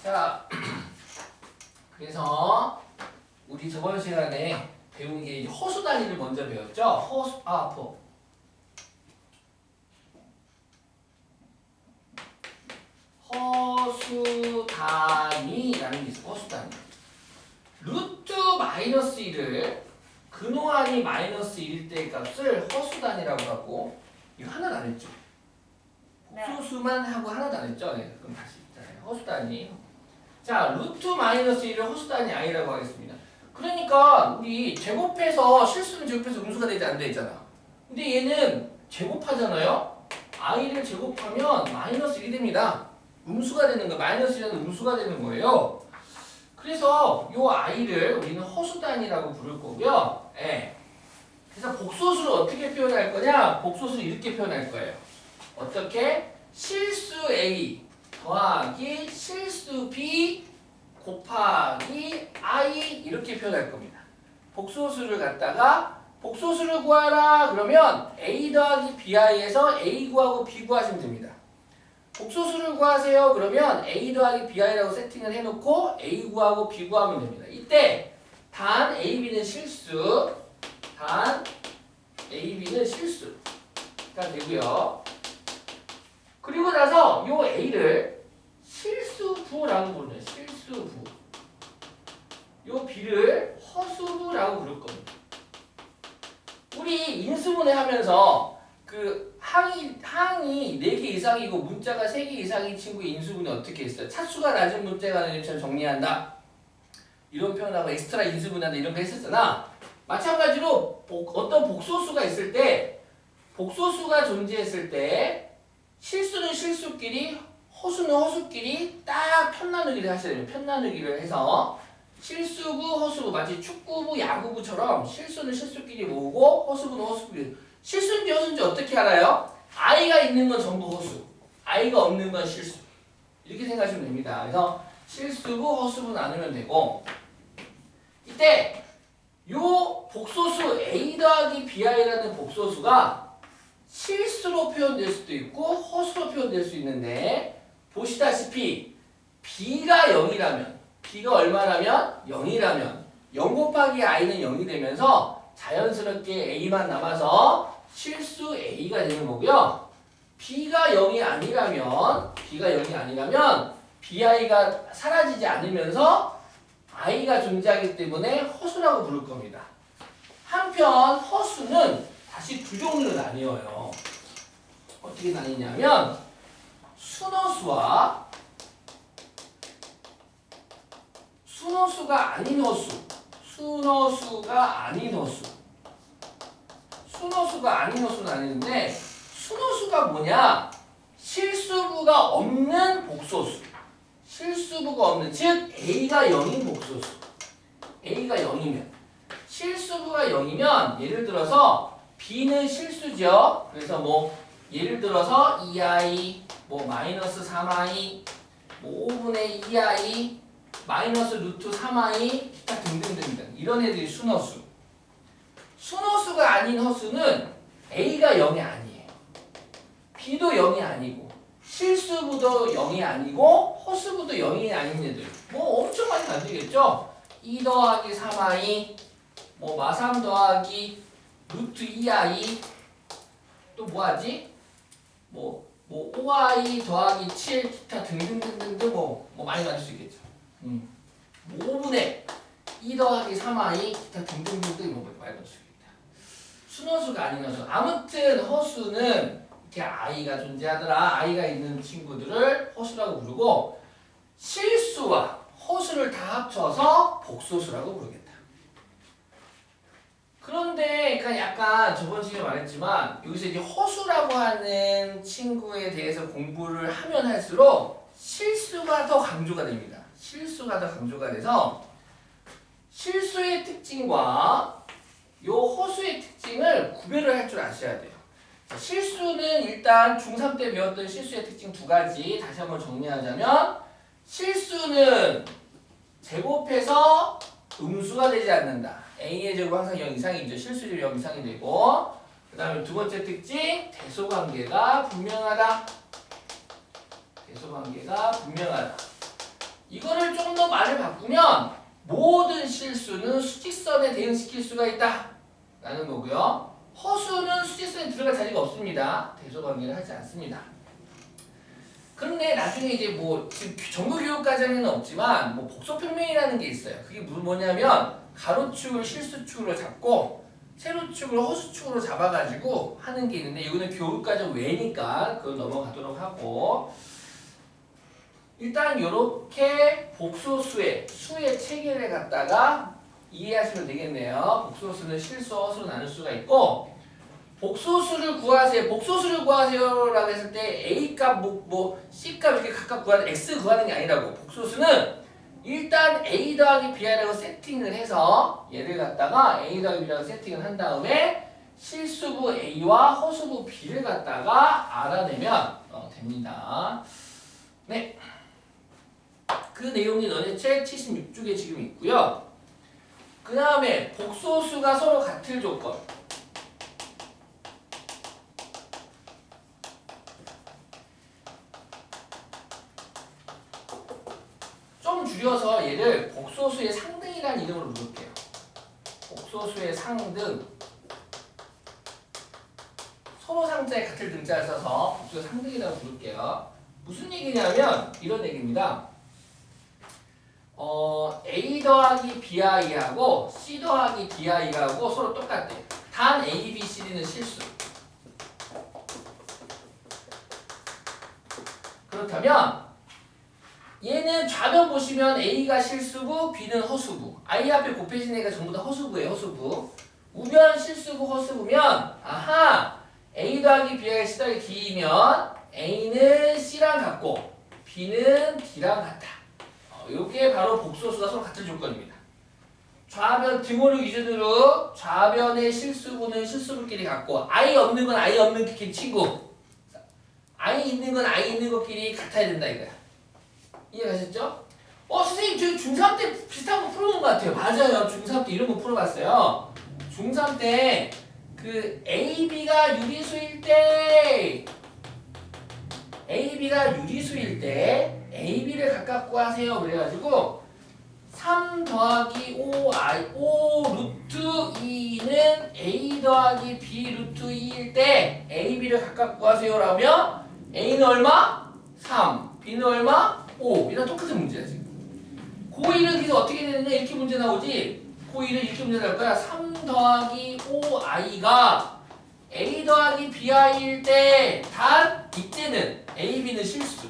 자, 그래서 우리 저번 시간에 배운 게 이제 허수 단위를 먼저 배웠죠. 허수 단위라는 게 있어. 허수 단위. 루트 마이너스 1을 근호한이 마이너스 1일 때의 값을 허수 단위라고 하고, 이거 하나도 안 했죠. 복소수만 하고 하나도 안 했죠. 네, 그럼 다시 허수 단위. 자, 루트 마이너스 1을 허수 단위 i라고 하겠습니다. 그러니까 우리 제곱해서 실수는 제곱해서 음수가 되지 않는다 했잖아. 근데 얘는 제곱하잖아요. i를 제곱하면 마이너스 1이 됩니다. 음수가 되는 거, 마이너스 1은 음수가 되는 거예요. 그래서 요 i를 우리는 허수 단위라고 부를 거고요. 예. 그래서 복소수를 어떻게 표현할 거냐? 복소수를 이렇게 표현할 거예요. 어떻게? 실수 a 더하기 실수 b 곱하기 i 이렇게 표현할 겁니다. 복소수를 갖다가 복소수를 구하라 그러면 a 더하기 bi에서 a 구하고 b 구하시면 됩니다. 복소수를 구하세요 그러면 a 더하기 bi라고 세팅을 해놓고 a 구하고 b 구하면 됩니다. 이때 단 ab는 실수, 단 ab는 실수가 되고요. 그리고 나서 요 a를 실수부라고 부르네요. 실수부. 요 b를 허수부라고 부를 겁니다. 우리 인수분해 하면서 그 항이 4개 이상이고 문자가 3개 이상인 친구의 인수분해 어떻게 했어요? 차수가 낮은 문자가 되는 것처럼 정리한다. 이런 표현하고 엑스트라 인수분해한다 이런 거 했었잖아. 마찬가지로 어떤 복소수가 있을 때 복소수가 존재했을 때 실수는 실수끼리 허수는 허수끼리 딱 편나누기를 하셔야 돼요. 편나누기를 해서 실수부, 허수부 마치 축구부, 야구부처럼 실수는 실수끼리 모으고 허수부는 허수끼리. 실수인지 허수인지 어떻게 알아요? i가 있는 건 전부 허수, i가 없는 건 실수. 이렇게 생각하시면 됩니다. 그래서 실수부, 허수부 나누면 되고 이때 요 복소수 a 더하기 bi라는 복소수가 실수로 표현될 수도 있고 허수로 표현될 수 있는데 보시다시피 b가 0이라면 b가 얼마라면 0이라면 0 곱하기 i는 0이 되면서 자연스럽게 a만 남아서 실수 a가 되는 거고요. b가 0이 아니라면 bi가 사라지지 않으면서 i가 존재하기 때문에 허수라고 부를 겁니다. 한편 허수는 다시 두 종류로 나뉘어요. 어떻게 나뉘냐면 순허수와 순허수가 아닌 허수. 순허수가 아닌 허수 나뉘는데 순허수가 뭐냐? 실수부가 없는 복소수. 실수부가 없는 즉 a가 0인 복소수. a가 0이면 실수부가 0이면 예를 들어서 b는 실수죠. 그래서 뭐 예를 들어서 2i, 뭐 마이너스 3i, 뭐 5분의 2i, 마이너스 루트 3i 등등등등 이런 애들이 순허수. 순허수가 아닌 허수는 a가 0이 아니에요. b도 0이 아니고 실수부도 0이 아니고 허수부도 0이 아닌 애들. 뭐 엄청 많이 만들겠죠. 2 더하기 3i, 뭐 마3 더하기 루트 2i 또 뭐하지? 뭐 5i 더하기 7 기타 등등등등등 뭐 많이 만들 수 있겠죠. 5분의 2 더하기 3i 기타 등등등등 뭐 많이 만들 수 있겠다. 순허수가 아닌 허수. 아무튼 허수는 이렇게 i가 존재하더라. i가 있는 친구들을 허수라고 부르고 실수와 허수를 다 합쳐서 복소수라고 부르겠다. 그런데 그러니까 약간 저번 시간에 말했지만 여기서 이제 허수라고 하는 친구에 대해서 공부를 하면 할수록 실수가 더 강조가 됩니다. 실수가 더 강조가 돼서 실수의 특징과 요 허수의 특징을 구별을 할 줄 아셔야 돼요. 실수는 일단 중3 때 배웠던 실수의 특징 두 가지 다시 한번 정리하자면 실수는 제곱해서 음수가 되지 않는다. a의 제곱 항상 0 이상이죠. 실수율 0 이상이 되고 그 다음에 두 번째 특징 대소관계가 분명하다. 대소관계가 분명하다. 이거를 좀 더 말을 바꾸면 모든 실수는 수직선에 대응시킬 수가 있다 라는 거고요. 허수는 수직선에 들어갈 자리가 없습니다. 대조관계를 하지 않습니다. 그런데 나중에 이제 뭐 지금 정규교육과정에는 없지만 뭐 복소평면이라는 게 있어요. 그게 뭐냐면 가로축을 실수축으로 잡고 세로축을 허수축으로 잡아가지고 하는 게 있는데 이거는 교육과정 외니까 그걸 넘어가도록 하고, 일단 이렇게 복소수의 수의 체계를 갖다가 이해하시면 되겠네요. 복소수는 실수, 허수로 나눌 수가 있고, 복소수를 구하세요. 복소수를 구하세요라고 했을 때 A 값, 뭐 C 값 이렇게 각각 구하는 X 구하는 게 아니라고. 복소수는 일단 A 더하기 B라고 세팅을 해서 얘를 갖다가 A 더하기 B라고 세팅을 한 다음에 실수부 A와 허수부 B를 갖다가 알아내면 됩니다. 네. 그 내용이 너네 책 76쪽에 지금 있고요. 그 다음에 복소수가 서로 같을 조건. 좀 줄여서 얘를 복소수의 상등이라는 이름으로 부를게요. 복소수의 상등. 서로 상자에 같을 등자를 써서 복소수의 상등이라고 부를게요. 무슨 얘기냐면 이런 얘기입니다. A 더하기 BI하고 C 더하기 DI하고 서로 똑같대. 단 A, B, C, D는 실수. 그렇다면 얘는 좌변 보시면 A가 실수부, B는 허수부. I 앞에 곱해진 애가 전부 다 허수부예요, 허수부. 우변 실수부, 허수부면 아하! A 더하기 B가 C 더하기 D이면 A는 C랑 같고 B는 D랑 같다. 이게 바로 복소수가 서로 같은 조건입니다. 좌변 등호를 기준으로 좌변의 실수부는 실수부끼리 같고 I 없는 건 I 없는 친구, I 있는 건 I 있는 것끼리 같아야 된다 이거야. 이해가셨죠? 선생님 저 중3 때 비슷한 거 풀어본 것 같아요. 맞아요. 중3 때 이런 거 풀어봤어요. 중3 때 그 AB가 유리수일 때 AB를 각각 구하세요. 그래가지고 3 더하기 5 루트 2는 A 더하기 B 루트 2일 때 AB를 각각 구하세요 라면 A는 얼마? 3, B는 얼마? 5. 이랑 똑같은 문제야 지금. 고1은 그래서 어떻게 되느냐 이렇게 문제 나오지. 고1은 이렇게 문제 나올 거야. 3 더하기 5i가 A 더하기 BI일 때 단 이때는 AB는 실수.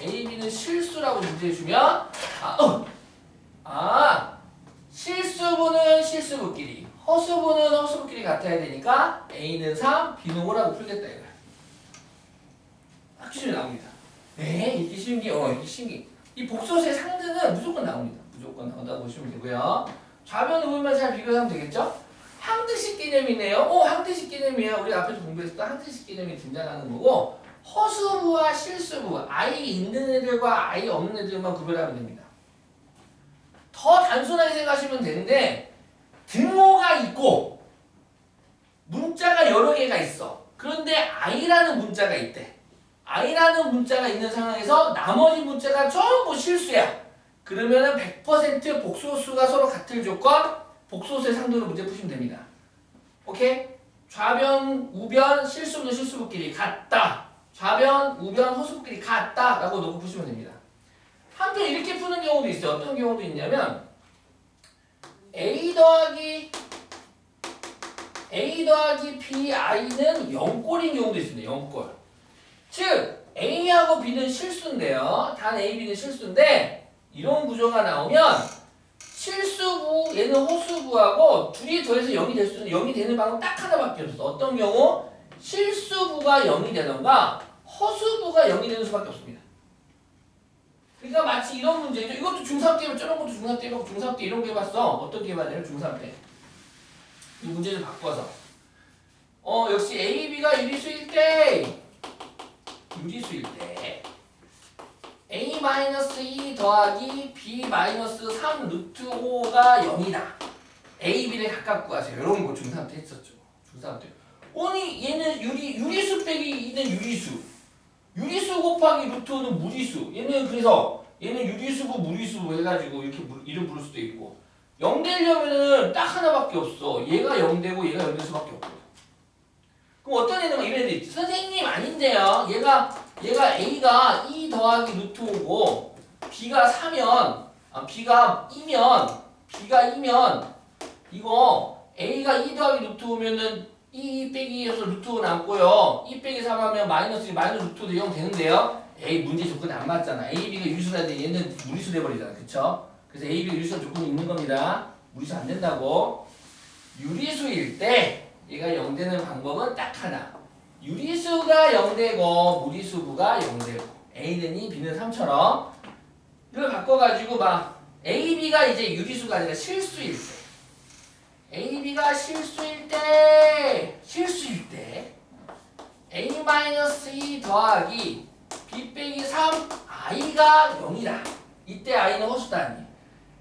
AB는 실수라고 문제 주면 실수부는 실수부끼리 허수부는 허수부끼리 같아야 되니까 A는 3, B는 5라고 풀겠다 이거야. 학기 중에 나옵니다. 네, 이렇게 쉬운 게 이렇게 쉬운 게. 이 복소수의 상등은 무조건 나옵니다. 무조건 나온다고 보시면 되고요. 좌변 우변만 잘 비교하면 되겠죠? 항등식 개념이네요. 항등식 개념이야. 우리 앞에서 공부했었던 항등식 개념이 등장하는 거고, 허수부와 실수부, I 있는 애들과 I 없는 애들만 구별하면 됩니다. 더 단순하게 생각하시면 되는데 등호가 있고 문자가 여러 개가 있어. 그런데 I라는 문자가 있대. I라는 문자가 있는 상황에서 나머지 문자가 전부 실수야. 그러면은 100% 복소수가 서로 같을 조건, 복소수의 상등으로 문제 푸시면 됩니다. 오케이? 좌변, 우변, 실수부는 실수부끼리 같다. 좌변, 우변, 허수부끼리 같다 라고 놓고 푸시면 됩니다. 한편 이렇게 푸는 경우도 있어요. 어떤 경우도 있냐면 A 더하기 BI는 0꼴인 경우도 있습니다. 0꼴. 즉 A하고 B는 실수인데요. 단 A, B는 실수인데 이런 구조가 나오면 실수부, 얘는 허수부하고 둘이 더해서 0이 될 수 있는 0이 되는 방법 딱 하나밖에 없어. 어떤 경우? 실수부가 0이 되던가 허수부가 0이 되는 수밖에 없습니다. 그러니까 마치 이런 문제죠. 이것도 중3 때 저런 것도 중3 때 해봤고 중3 때 이런 거 해봤어. 어떻게 해봤냐면 중3 때 이 문제를 바꿔서 역시 A, B가 유리수일 때 A-2 더하기 B-3 루트 5가 0이다. A, B를 각각 구하세요. 이런 거 중3 때 했었죠. 중3 때. 아니 얘는 유리수 빼기 2는 유리수 곱하기 루트 5는 무리수. 얘는 그래서 얘는 유리수부, 무리수부 해가지고 이렇게 이름 부를 수도 있고 0 되려면은 딱 하나밖에 없어. 얘가 0 되고 얘가 0 될 수밖에 없거든. 그럼 어떤 애는 막 이런 애들 있지. 선생님 아닌데요. 얘가 A가 2 더하기 루트 5고 B가 4면 B가 2면 이거 A가 2 더하기 루트 5면은 2 빼기 해서 루트 5 남고요. 2 빼기 3 하면 마이너스 루트 5도 0 되는데요. A 문제 조건이 안 맞잖아. A, B가 유리수인데 얘는 무리수 돼버리잖아. 그쵸? 그래서 A, B가 유리수 조건이 있는 겁니다. 무리수 안 된다고. 유리수일 때 얘가 0 되는 방법은 딱 하나. 유리수가 0 되고 무리수부가 0 되고 A는 2, B는 3처럼 이걸 바꿔가지고 막 A, B가 이제 유리수가 아니라 실수일 때 A, B가 실수일 때 A-2 더하기 B 빼기 3 I가 0이다. 이때 I는 허수단위.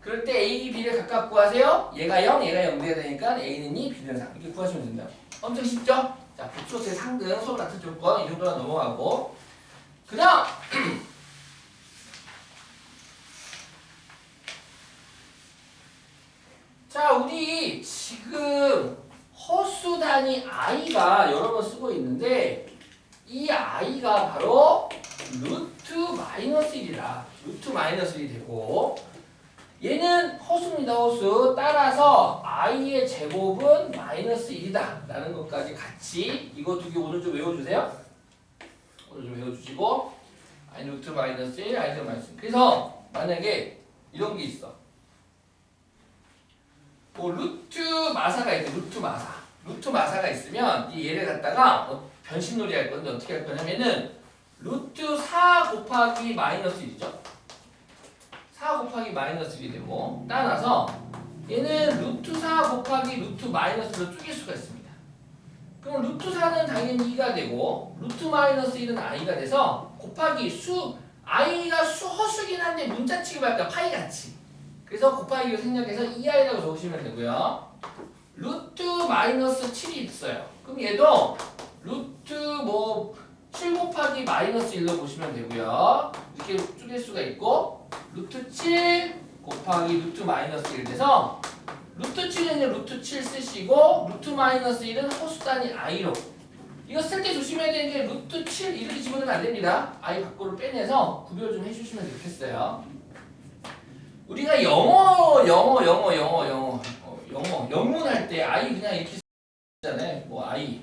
그럴 때 A, B를 각각 구하세요. 얘가 0, 얘가 0 돼야 되니까 A는 2, B는 3 이렇게 구하시면 된다. 엄청 쉽죠? 자, 복소수의 상등, 수업 같은 조건 이 정도만 넘어가고 그 다음 자, 우리 지금 허수 단위 i가 여러 번 쓰고 있는데 이 i가 바로 루트 마이너스 1이라 루트 마이너스 1이 되고 얘는 허수입니다. 허수. 따라서 i의 제곱은 마이너스 1이다 라는 것까지 같이 이거 두 개 오늘 좀 외워주세요. 오늘 좀 외워주시고 i 루트 마이너스 1, i 제곱 마이너스 1. 그래서 만약에 이런 게 있어. 뭐 루트 마사가 있대. 루트 마사가 있으면 이 얘를 갖다가 변신놀이 할 건데 어떻게 할 거냐면은 루트 4 곱하기 마이너스 1이죠. 4 곱하기 마이너스 1이 되고 따라서 얘는 루트 4 곱하기 루트 마이너스로 쪼갤 수가 있습니다. 그럼 루트 4는 당연히 2가 되고 루트 마이너스 1은 i가 돼서 곱하기 i가 허수긴 한데 문자 취급할까 파이같이. 그래서 곱하기로 생략해서 2i라고 적으시면 되고요. 루트 마이너스 7이 있어요. 그럼 얘도 루트 7 곱하기 마이너스 1로 보시면 되고요. 이렇게 쪼갤 수가 있고 루트 7 곱하기 루트 마이너스 1 돼서 루트 7은 루트 7 쓰시고 루트 마이너스 1은 허수단위 i로 이거 쓸 때 조심해야 되는 게 루트 7 이렇게 집어넣으면 안 됩니다. i 밖으로 빼내서 구별 좀 해주시면 좋겠어요. 우리가 영문 할 때 I 그냥 이렇게 쓰잖아요. 뭐 I,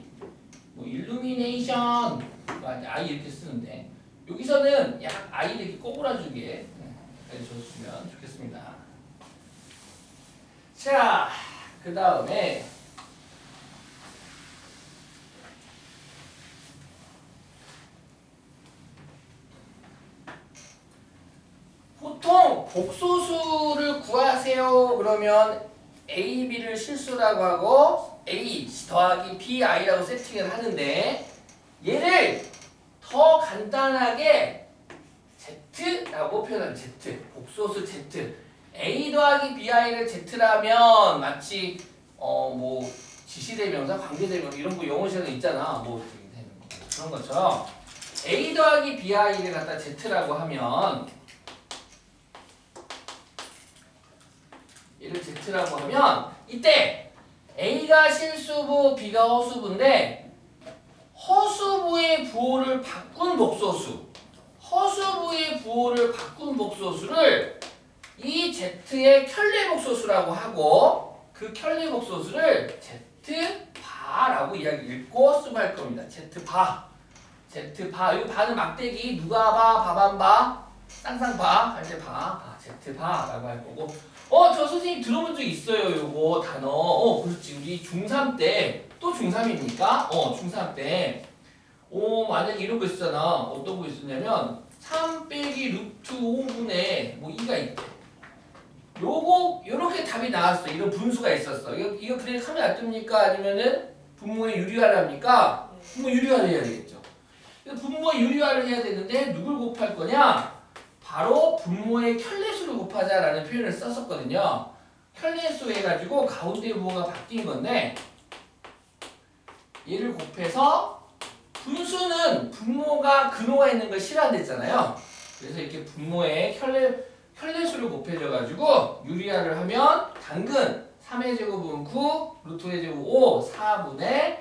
뭐 illumination, I 이렇게 쓰는데 여기서는 약 I 이렇게 꼬부라주게 해주시면 좋겠습니다. 자, 그 다음에 보통 복소수를 구하세요. 그러면 A, B를 실수라고 하고 A 더하기 B, I라고 세팅을 하는데 얘를 더 간단하게 Z라고 표현하면 Z, 복소수 Z. A 더하기 B, I를 Z라면 마치 뭐 지시대명사, 관계대명사 이런 거 영어 시간에 있잖아. 뭐 그런 것처럼 A 더하기 B, I를 갖다 Z라고 하면 얘를 Z라고 하면 이때 A가 실수부, B가 허수부인데 허수부의 부호를 바꾼 복소수 허수부의 부호를 바꾼 복소수를 이 Z의 켤레복소수라고 하고 그 켤레복소수를 Z바라고 읽고 쓰고 할 겁니다. Z바 이 바는 막대기 누가 봐, 바반 바, 쌍쌍바 할 때 Z바라고 할 거고 저 선생님 들어본 적 있어요. 요거 단어. 그렇지. 우리 중3 때, 또 중3입니까? 중3 때. 만약에 이런 거 있었잖아. 어떤 거 있었냐면, 3 빼기 루트 5분의 뭐 2가 있대. 요렇게 답이 나왔어. 이런 분수가 있었어. 이거 그래 하면 안 뜹니까? 아니면은 분모의 유리화를 합니까? 분모 유리화를 해야 되겠죠. 분모 유리화를 해야 되는데, 누굴 곱할 거냐? 바로 분모의 켤레수를 곱하자라는 표현을 썼었거든요. 켤레수 해가지고 가운데 부호가 바뀐 건데 얘를 곱해서 분수는 분모가 근호가 있는 걸 싫어한댔잖아요. 그래서 이렇게 분모에 켤레수를 곱해줘가지고 유리화를 하면 당근 3의 제곱은 9, 루트의 제곱 5, 4분의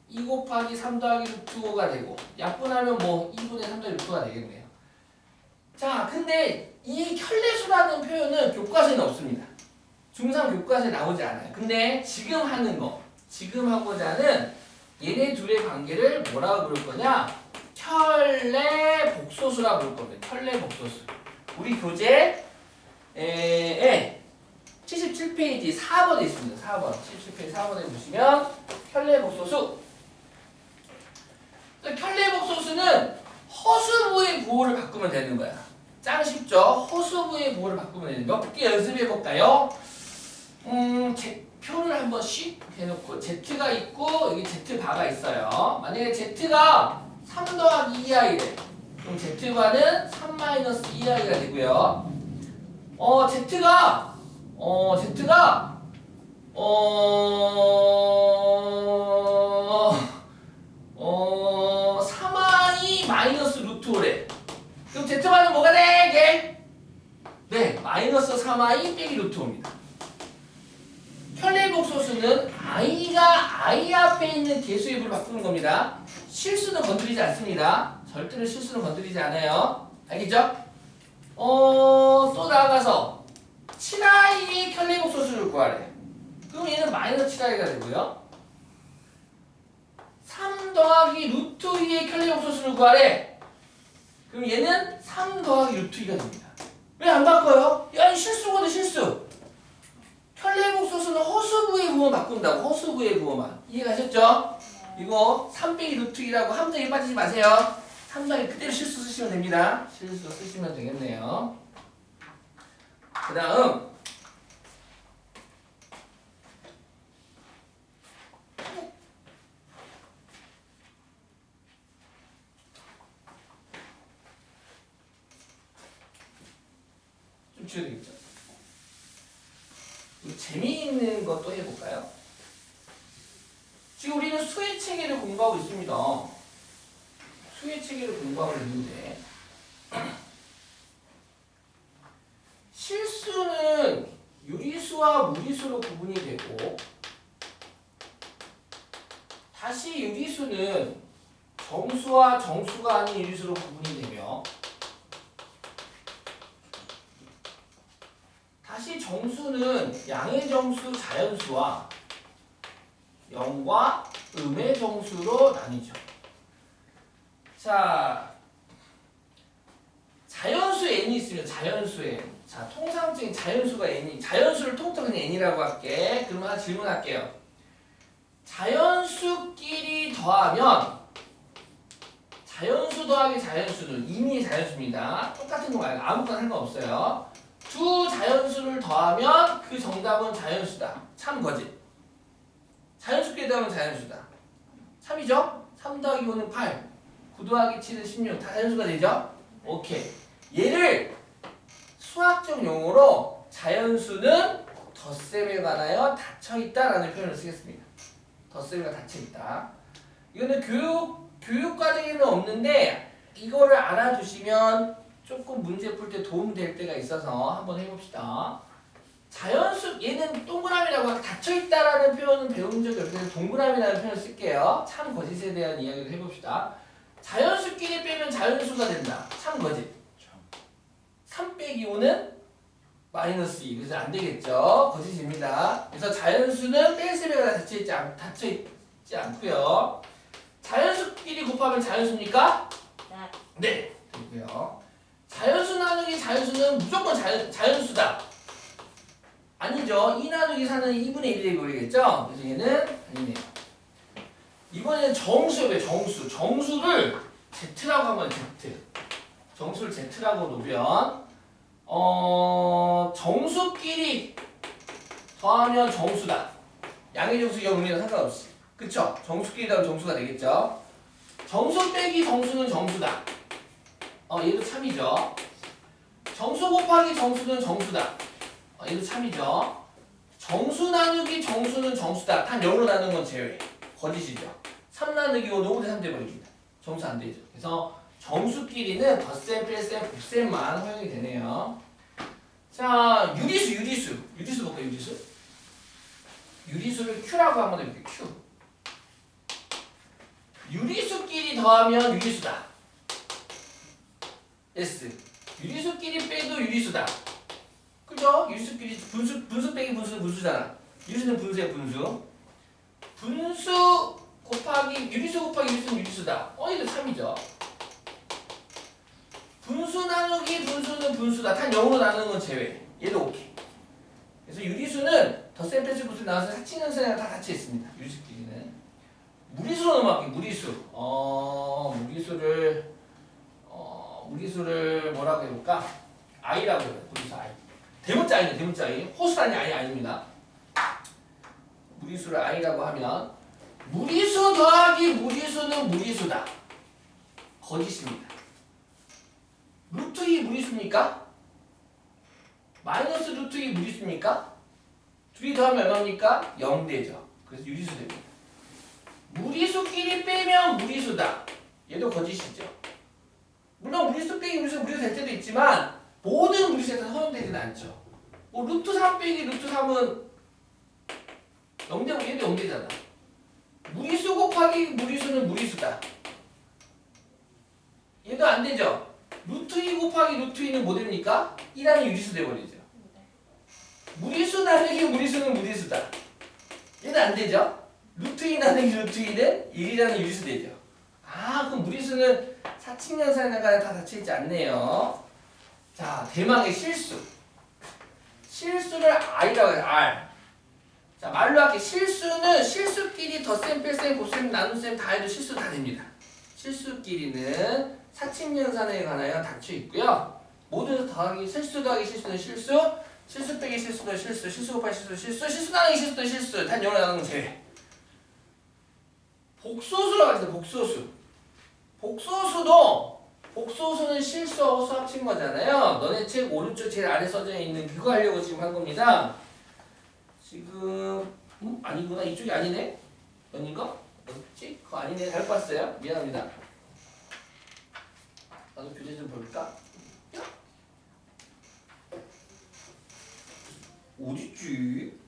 2 곱하기 3 더하기 루트 5가 되고 약분하면 뭐 2분의 3 더하기 루트가 되겠네요. 자, 근데 이 켤레수라는 표현은 교과서에는 없습니다. 중3 교과서에 나오지 않아요. 근데 지금 하는 거, 지금 하고자 하는 얘네 둘의 관계를 뭐라고 부를 거냐? 켤레 복소수라고 부를 겁니다. 켤레 복소수. 우리 교재에 77페이지 4번에 있습니다. 4번. 77페이지 4번에 보시면 켤레 복소수. 켤레 복소수는 허수부의 부호를 바꾸면 되는 거야. 짱 쉽죠? 허수부의 부호를 바꾸면 되는 몇 개 연습해 볼까요? 표를 한번 씩 해놓고 Z가 있고 여기 Z바가 있어요. 만약에 Z가 3 더하기 2i래. 그럼 Z바는 3 마이너스 2i가 되고요. Z가 3i 마이너스 루트 5래. 그럼 Z바는 뭐가 되게? 네, 마이너스 3i 빼기 루트 5입니다. 켤레 복소수는 i가 i 앞에 있는 개수의 부를 바꾸는 겁니다. 실수는 건드리지 않습니다. 절대로 실수는 건드리지 않아요. 알겠죠? 또 나아가서 7i의 켤레 복소수를 구하래. 그럼 얘는 마이너스 7i가 되고요. 3 더하기 루트 2의 켤레 복소수를 구하래. 그럼 얘는 3 더하기 루트 2가 됩니다. 왜 안 바꿔요? 야, 이 실수거든, 실수. 켤레 복소수는 허수부의 부호만 바꾼다고. 허수부의 부호만. 이해가셨죠? 이거 3 빼기 루트 2라고 함정에 빠지지 마세요. 함정에 그대로 실수 쓰시면 됩니다. 실수 쓰시면 되겠네요. 그 다음 좀 지워야 되겠죠? 재미있는 것도 해볼까요? 지금 우리는 수의 체계를 공부하고 있습니다. 수의 체계를 공부하고 있는데 실수는 유리수와 무리수로 구분이 되고 다시 유리수는 정수와 정수가 아닌 유리수로 구분이 되며 다시 정수는 양의 정수, 자연수와 영과 음의 정수로 나뉘죠. 자, 자연수 n이 있으면 자연수 n. 자, 통상적인 자연수가 n이, 자연수를 통틀어 그냥 n이라고 할게. 그러면 하나 질문할게요. 자연수끼리 더하면 자연수 더하기 자연수는 이미 자연수입니다. 똑같은 거 말고 아무거나 상관없어요. 두 자연수를 더하면 그 정답은 자연수다. 참 거짓. 자연수끼리 더하면 자연수다. 참이죠? 3 더하기 5는 8. 9 더하기 7은 16. 다 자연수가 되죠? 오케이. 얘를 수학적 용어로 자연수는 덧셈에 관하여 닫혀있다라는 표현을 쓰겠습니다. 덧셈에 닫혀있다. 이거는 교육 과정에는 없는데 이거를 알아두시면 조금 문제 풀 때 도움될 때가 있어서 한번 해봅시다. 자연수, 얘는 동그라미라고 닫혀있다라는 표현은 배운 적이 없어서 동그라미라는 표현을 쓸게요. 참 거짓에 대한 이야기를 해봅시다. 자연수끼리 빼면 자연수가 된다. 참 거짓. 3 빼기 5는 마이너스 2. 그래서 안 되겠죠. 거짓입니다. 그래서 자연수는 뺄셈에가 닫혀있지 않고요. 자연수끼리 곱하면 자연수입니까? 네. 되고요. 자연수 나누기 자연수는 무조건 자연수다. 아니죠. 2 나누기 4는 2분의 1이 되겠죠? 그래서 얘는 아니네요. 이번에는 정수예요. 정수. 정수를 Z라고 하면 Z. 정수를 Z라고 놓으면 정수끼리 더하면 정수다. 양의 정수, 영의랑 상관없이. 그쵸? 정수끼리 더하면 정수가 되겠죠? 정수 빼기 정수는 정수다. 얘도 참이죠. 정수 곱하기 정수는 정수다. 얘도 참이죠. 정수 나누기 정수는 정수다. 단 0으로 나누는 건 제외. 거짓이죠. 3 나누기 5는 5대 3 돼버립니다. 정수 안 되죠. 그래서 정수끼리는 덧셈, 뺄셈, 곱셈만 허용이 되네요. 자, 유리수 볼까요? 유리수를 Q라고 한번 해볼게요. Q. 유리수끼리 더하면 유리수다. S. 유리수끼리 빼도 유리수다. 그죠? 유리수끼리 분수 빼기 분수잖아. 유리수는 분수야, 분수. 분수 곱하기 유리수 곱하기 유리수는 유리수다. 이거 3이죠. 분수 나누기 분수는 분수다. 단 0으로 나누는 건 제외. 얘도 오케이. 그래서 유리수는 덧셈 뺄셈 곱셈 나와서 사칭연산이랑 다 같이 있습니다. 유리수끼리는. 무리수로 넘어갈게요. 무리수를 뭐라고 해볼까? I라고 해요. 무리수 I. 대문자 I네, 대문자 I. 호수단위 I 아닙니다. 무리수를 I라고 하면 무리수 더하기 무리수는 무리수다. 거짓입니다. 루트 2 무리수입니까? 마이너스 루트 2 무리수입니까? 둘이 더하면 얼마입니까? 0되죠. 그래서 유리수 됩니다. 무리수끼리 빼면 무리수다. 얘도 거짓이죠. 물론 무리수 빼기 무리수 될 때도 있지만 모든 무리수에 다 허용되지는 않죠. 뭐 루트 3 빼기 루트 3은 0되고 얘도 0되잖아. 무리수 곱하기 무리수는 무리수다. 얘도 안 되죠. 루트 2 곱하기 루트 2는 뭐 됩니까? 1하는 유리수 돼버리죠. 무리수 나누기 무리수는 무리수다. 얘도 안 되죠. 루트 2 나누기 루트 2는 1이라는 유리수 되죠. 그럼 무리수는 사칙연산에가 다 닫혀있지 않네요. 자, 대망의 실수. 실수를 I라고 해요. R. 자, 말로 할게. 실수는 실수끼리 덧셈, 뺄셈, 곱셈, 나눗셈 다 해도 실수 다 됩니다. 실수끼리는 사칙연산에 관하여 닫혀 있고요. 모든 더하기 실수 더하기 실수는 실수, 실수 빼기 실수는 실수, 실수 곱하기 실수, 실수 나누기 실수는 실수, 단 0으로 나누는 건 제외. 복소수라고 했어요. 복소수는 실수와 호수 합친 거잖아요. 너네 책 오른쪽 제일 아래 써져 있는 그거 하려고 지금 한 겁니다. 지금 아니구나. 이쪽이 아니네. 아닌가? 어딨지? 그거 아니네. 잘못 봤어요. 미안합니다. 나도 교재 좀 볼까? 어딨지?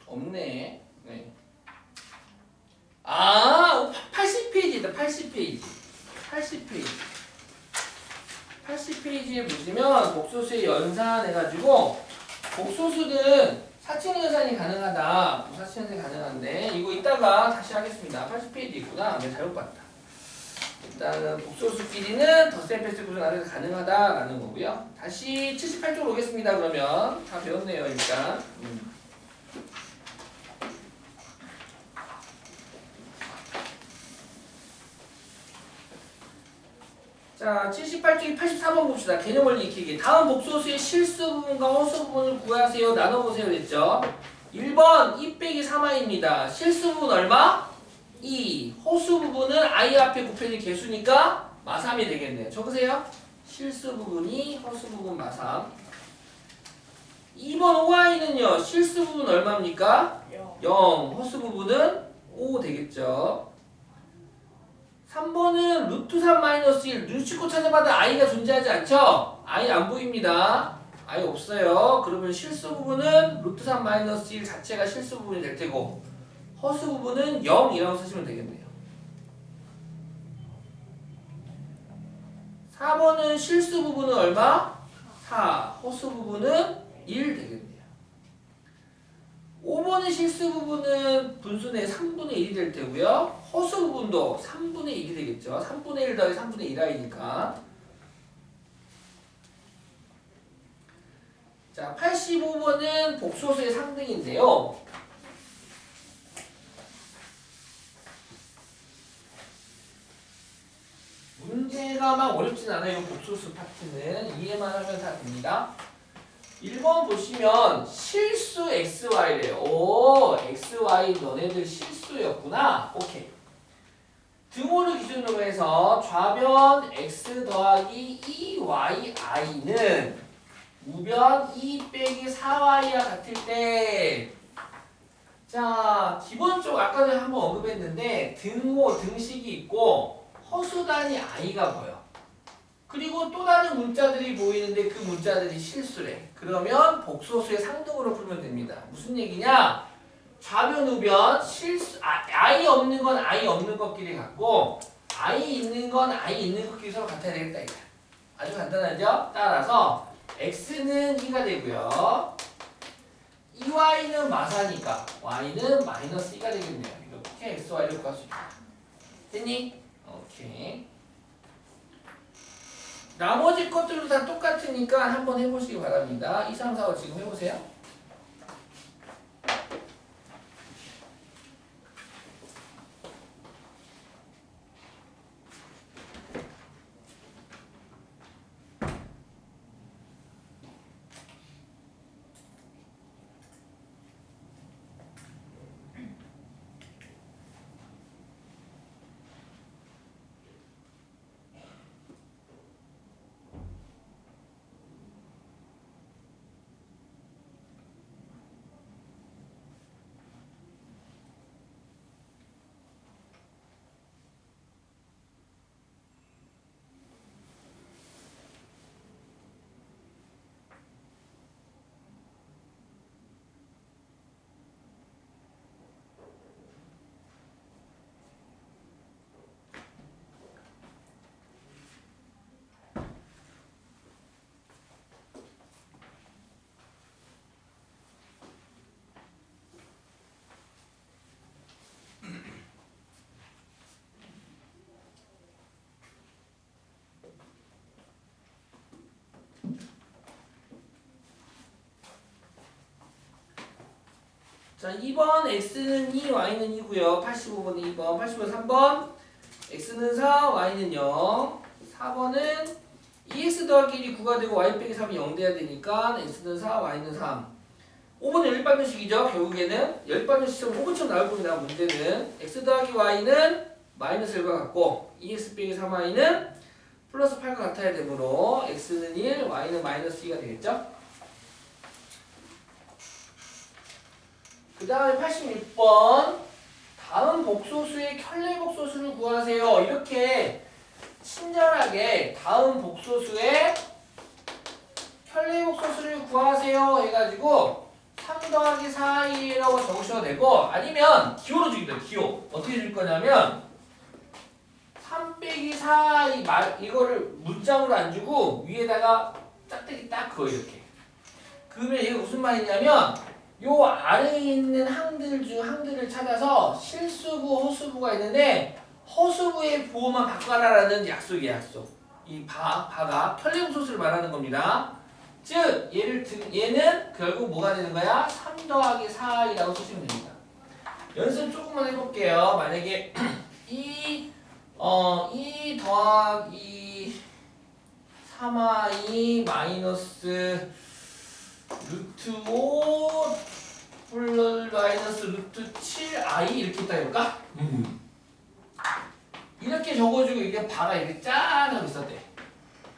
없네. 네. 80페이지다. 80페이지. 80페이지에 보시면 복소수의 연산 해가지고 복소수는 사칙연산이 가능하다. 사칙연산이 가능한데 이거 이따가 다시 하겠습니다. 80페이지 있구나. 내가 잘못 봤다. 일단은 복소수끼리는 덧셈 뺄셈 곱셈 나누기가 가능하다라는 거고요. 다시 78쪽으로 오겠습니다. 그러면 다 배웠네요. 일단. 자, 78쪽이 84번 봅시다. 개념 원리 익히기. 다음 복소수의 실수 부분과 허수 부분을 구하세요. 나눠보세요. 그랬죠? 1번 2 빼기 3i입니다. 실수 부분 얼마? 2. 허수 부분은 i 앞에 곱해진 개수니까 마3이 되겠네요. 적으세요. 실수 부분이 허수 부분 마3. 2번 5i는요. 실수 부분 얼마입니까? 0. 허수 부분은 5 되겠죠. 3번은 루트 3 마이너스 1. 눈치껏 찾아봐도 i가 존재하지 않죠? i 안 보입니다. i 없어요. 그러면 실수 부분은 루트 3 마이너스 1 자체가 실수 부분이 될 테고 허수 부분은 0이라고 쓰시면 되겠네요. 4번은 실수 부분은 얼마? 4. 허수 부분은 1 되겠네요. 5번의 실수 부분은 분수의 3분의 1이 될 테고요. 허수 부분도 3분의 1이 되겠죠. 3분의 1 더하기 3분의 1i니까. 자, 85번은 복소수의 상등인데요. 문제가 막 어렵진 않아요. 복소수 파트는 이해만 하면 다 됩니다. 1번 보시면 실수 xy래요. 오, xy 너네들 실수였구나. 오케이. 등호를 기준으로 해서 좌변 x 더하기 2yi는 우변 2 빼기 4y와 같을 때 자, 기본적으로 아까 전에 한번 언급했는데 등호, 등식이 있고 허수단위 i가 보여. 그리고 또 다른 문자들이 보이는데 그 문자들이 실수래. 그러면 복소수의 상등으로 풀면 됩니다. 무슨 얘기냐? 좌변, 우변, 실수, i 없는 건 i 없는 것끼리 같고 i 있는 건 i 있는 것끼리 서로 같아야 되겠다 이거야. 아주 간단하죠? 따라서 x는 2가 되고요. 2y는 마사니까 y는 마이너스 2가 되겠네요. 이렇게 x, y를 구할 수 있다. 됐니? 오케이. 나머지 것들도 다 똑같으니까 한번 해보시기 바랍니다. 2, 3, 4, 5 지금 해보세요. 자, 2번 x는 2, y는 2고요. 85번 2번, 85번 3번 x는 4, y는 0. 4번은 2x 더하기 1이 9가 되고 y 빼기 3이 0 돼야 되니까 x는 4, y는 3. 5번은 열반전식이죠. 결국에는 열반전식처럼 5번처럼 나올 겁니다. 문제는 x 더하기 y는 마이너스 1과 같고 2x 빼기 3y는 플러스 8과 같아야 되므로 x는 1, y는 마이너스 2가 되겠죠. 그 다음에 86번 다음 복소수의 켤레 복소수를 구하세요. 이렇게 친절하게 다음 복소수의 켤레 복소수를 구하세요 해가지고 3 더하기 4이라고 적으셔도 되고 아니면 기호로 주기도 기호 어떻게 줄 거냐면 3 빼기 4 이거를 문장으로 안 주고 위에다가 짝대기 딱 그어 이렇게. 그러면 이게 무슨 말이냐면 요 아래에 있는 항들 중 항들을 찾아서 실수부, 허수부가 있는데 허수부의 부호만 바꿔라라는 약속이야, 약속. 이 바가 켤레복소수를 말하는 겁니다. 즉 얘는 결국 뭐가 되는 거야? 3 더하기 4이라고 쓰시면 됩니다. 연습 조금만 해볼게요. 만약에 2 더하기 3i 마이너스 루트 5 플러스 마이너스 루트 7i 이렇게 있다 해볼까? 이렇게 적어주고 이게 바가 이렇게 짠 하고 있었대.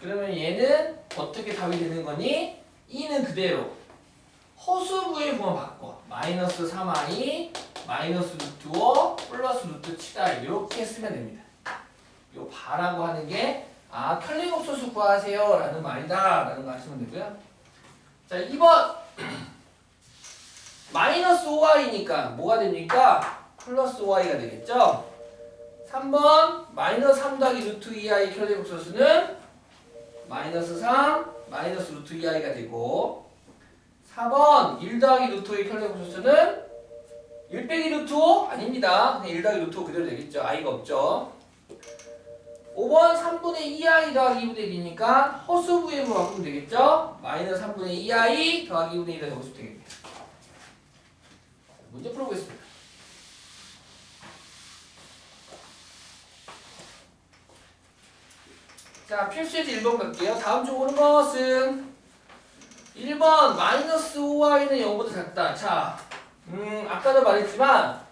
그러면 얘는 어떻게 답이 되는 거니? 2는 그대로 허수부의 부호만 바꿔. 마이너스 3i 마이너스 루트 5 플러스 루트 7i 이렇게 쓰면 됩니다. 요 바라고 하는 게 켤레복소수 구하세요 라는 말이다 라는 거 아시면 되고요. 자, 2번 마이너스 5y니까 뭐가 됩니까? 플러스 5y가 되겠죠? 3번 마이너스 3 더하기 루트 2i 켤레복소수는 마이너스 3 마이너스 루트 2i가 되고 4번 1 더하기 루트 5의 켤레복소수는 1 빼기 루트 5? 아닙니다. 그냥 1 더하기 루트 5 그대로 되겠죠. i가 없죠. 5번 3분의 2i 더하기 2분의 1이니까 허수부의 부호 바꾸면 되겠죠? 마이너스 3분의 2i 더하기 2분의 1을 적으시면 되겠네요. 문제 풀어보겠습니다. 자, 필수에서 1번 갈게요. 다음 중 옳은 것은 1번 마이너스 5y는 0보다 작다. 자, 아까도 말했지만